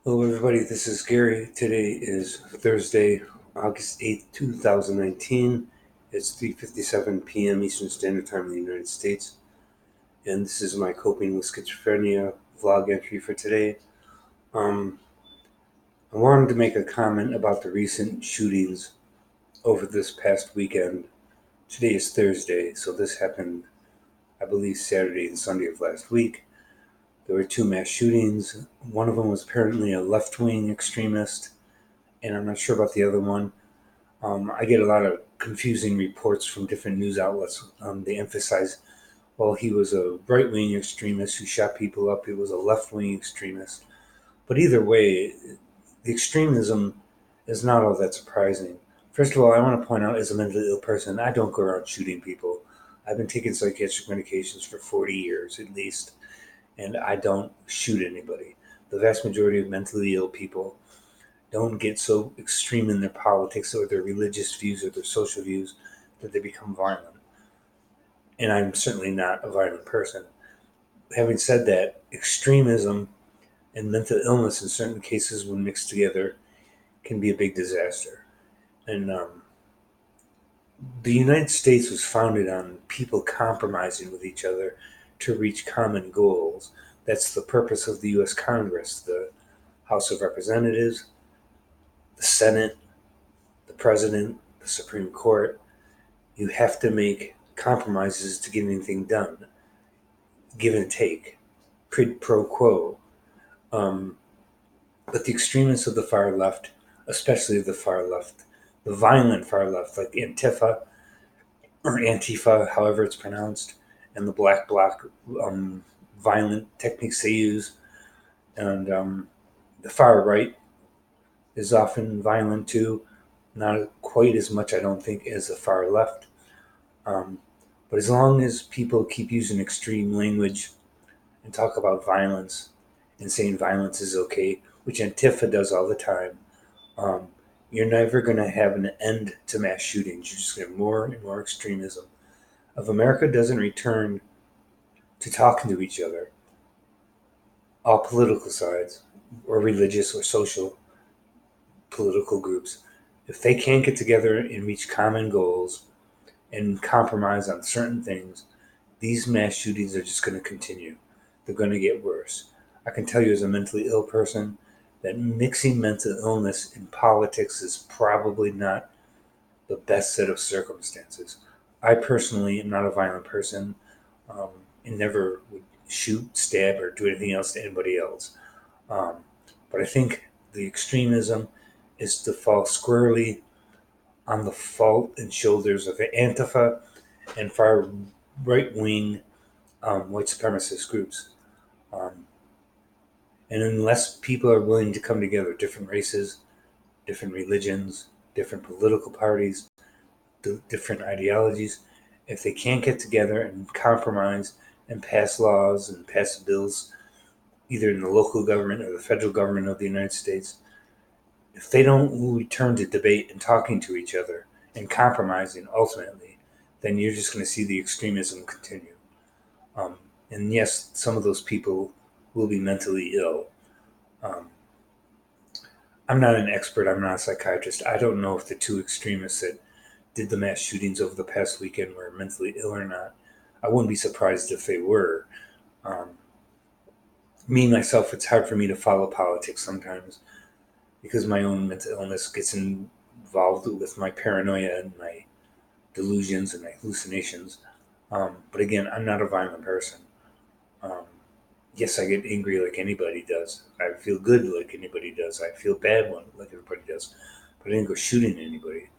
Hello, everybody. This is Gary. Today is Thursday, August 8th, 2019. It's 3:57 p.m. Eastern Standard Time in the United States. And this is my Coping with Schizophrenia vlog entry for today. Um, I wanted to make a comment about the recent shootings over this past weekend. Today is Thursday, so this happened, I believe, Saturday and Sunday of last week. There were two mass shootings. One of them was apparently a left wing extremist, and I'm not sure about the other one. I get a lot of confusing reports from different news outlets. They emphasize, well, he was a right wing extremist who shot people up, he was a left wing extremist. But either way, the extremism is not all that surprising. First of all, I want to point out, as a mentally ill person, I don't go around shooting people. I've been taking psychiatric medications for 40 years at least, and I don't shoot anybody. The vast majority of mentally ill people don't get so extreme in their politics or their religious views or their social views that they become violent. And I'm certainly not a violent person. Having said that, extremism and mental illness in certain cases, when mixed together, can be a big disaster. And the United States was founded on people compromising with each other to reach common goals. That's the purpose of the U.S. Congress, the House of Representatives, the Senate, the President, the Supreme Court. You have to make compromises to get anything done, give and take, quid pro quo. Um, but the extremists of the far left, especially the far left, the violent far left, like Antifa or Antifa, however it's pronounced, and the black bloc violent techniques they use, and the far right is often violent too, not quite as much, I don't think, as the far left. Um, but as long as people keep using extreme language and talk about violence and saying violence is okay, which Antifa does all the time, um, you're never going to have an end to mass shootings. You're just going to have more and more extremism. If America doesn't return to talking to each other, all political sides, or religious or social political groups, if they can't get together and reach common goals and compromise on certain things, these mass shootings are just going to continue. They're going to get worse. I can tell you, as a mentally ill person, that mixing mental illness in politics is probably not the best set of circumstances. I personally am not a violent person, um, and never would shoot, stab, or do anything else to anybody else. Um, but I think the extremism is to fall squarely on the fault and shoulders of Antifa and far right wing white supremacist groups. Um, and unless people are willing to come together, different races, different religions, different political parties, different ideologies, if they can't get together and compromise and pass laws and pass bills, either in the local government or the federal government of the United States, if they don't return to debate and talking to each other and compromising ultimately, then you're just going to see the extremism continue. Um, and yes, some of those people will be mentally ill. Um, I'm not an expert. I'm not a psychiatrist. I don't know if the two extremists that did the mass shootings over the past weekend were mentally ill or not. I wouldn't be surprised if they were. Um, Me, myself, it's hard for me to follow politics sometimes because my own mental illness gets involved with my paranoia and my delusions and my hallucinations. But again, I'm not a violent person. Um, yes, I get angry like anybody does. I feel good like anybody does. I feel bad like everybody does. But I didn't go shooting anybody.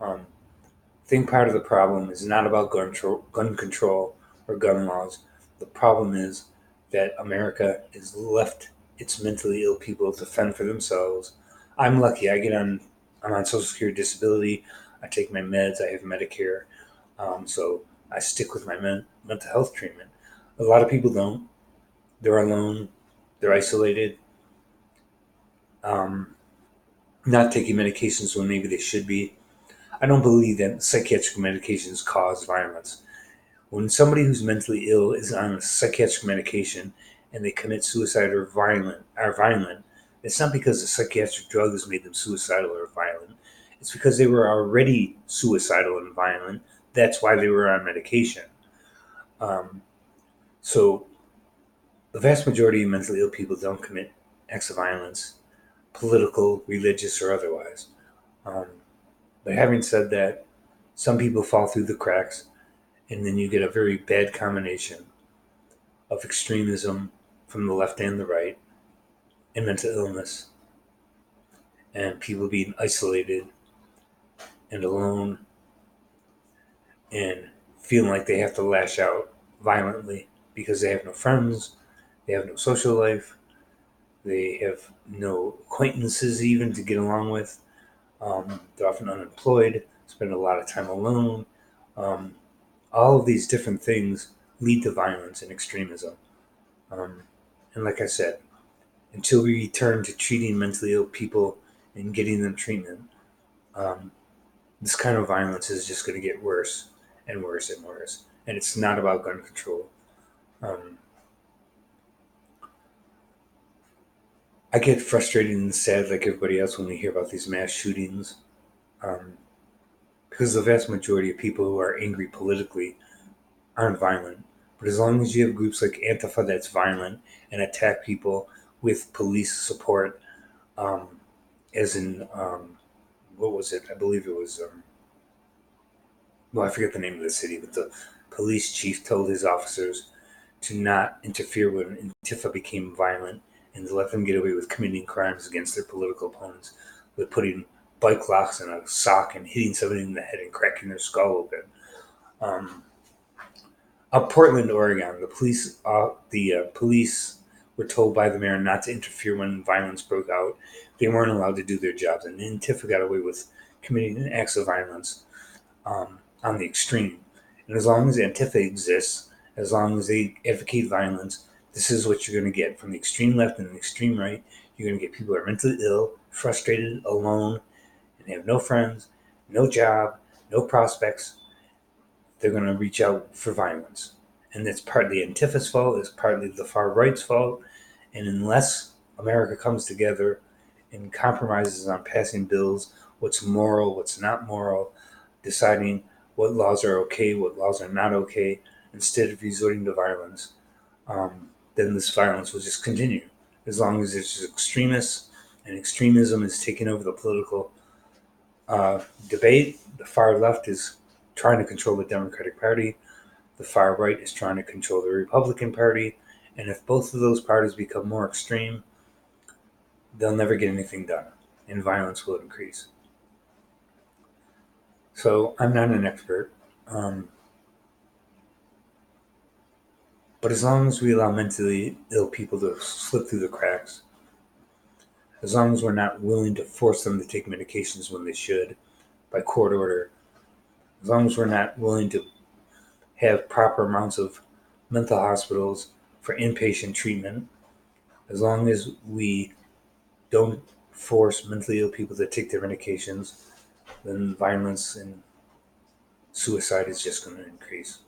Um, I think part of the problem is not about gun control or gun laws. The problem is that America has left its mentally ill people to fend for themselves. I'm lucky. I'm on Social Security disability. I take my meds. I have Medicare. So I stick with my mental health treatment. A lot of people don't. They're alone. They're isolated. Um, Not taking medications when maybe they should be. I don't believe that psychiatric medications cause violence. When somebody who's mentally ill is on a psychiatric medication and they commit suicide or violent, it's not because the psychiatric drugs made them suicidal or violent. It's because they were already suicidal and violent. That's why they were on medication. Um, so the vast majority of mentally ill people don't commit acts of violence, political, religious, or otherwise. Um, but having said that, some people fall through the cracks, and then you get a very bad combination of extremism from the left and the right, and mental illness, and people being isolated and alone and feeling like they have to lash out violently because they have no friends, they have no social life, they have no acquaintances even to get along with. They're often unemployed, spend a lot of time alone. Um, all of these different things lead to violence and extremism. Um, and like I said, until we return to treating mentally ill people and getting them treatment, um, this kind of violence is just going to get worse and worse and worse. And it's not about gun control. Um, I get frustrated and sad, like everybody else, when we hear about these mass shootings, um, because the vast majority of people who are angry politically aren't violent. But as long as you have groups like Antifa that's violent and attack people with police support, um, as in, what was it? I believe it was, well, I forget the name of the city, but the police chief told his officers to not interfere when Antifa became violent and to let them get away with committing crimes against their political opponents with putting bike locks in a sock and hitting somebody in the head and cracking their skull open. Um, Up Portland, Oregon, the police were told by the mayor not to interfere when violence broke out. They weren't allowed to do their jobs, and Antifa got away with committing acts of violence on the extreme. And as long as Antifa exists, as long as they advocate violence, this is what you're going to get from the extreme left and the extreme right. You're going to get people who are mentally ill, frustrated, alone, and they have no friends, no job, no prospects. They're going to reach out for violence. And it's partly Antifa's fault, it's partly the far right's fault. And unless America comes together and compromises on passing bills, what's moral, what's not moral, deciding what laws are okay, what laws are not okay, instead of resorting to violence, then this violence will just continue. As long as there's extremists and extremism is taking over the political debate, the far left is trying to control the Democratic Party, the far right is trying to control the Republican Party, and if both of those parties become more extreme, they'll never get anything done, and violence will increase. So I'm not an expert, um, but as long as we allow mentally ill people to slip through the cracks, as long as we're not willing to force them to take medications when they should by court order, as long as we're not willing to have proper amounts of mental hospitals for inpatient treatment, as long as we don't force mentally ill people to take their medications, then violence and suicide is just going to increase.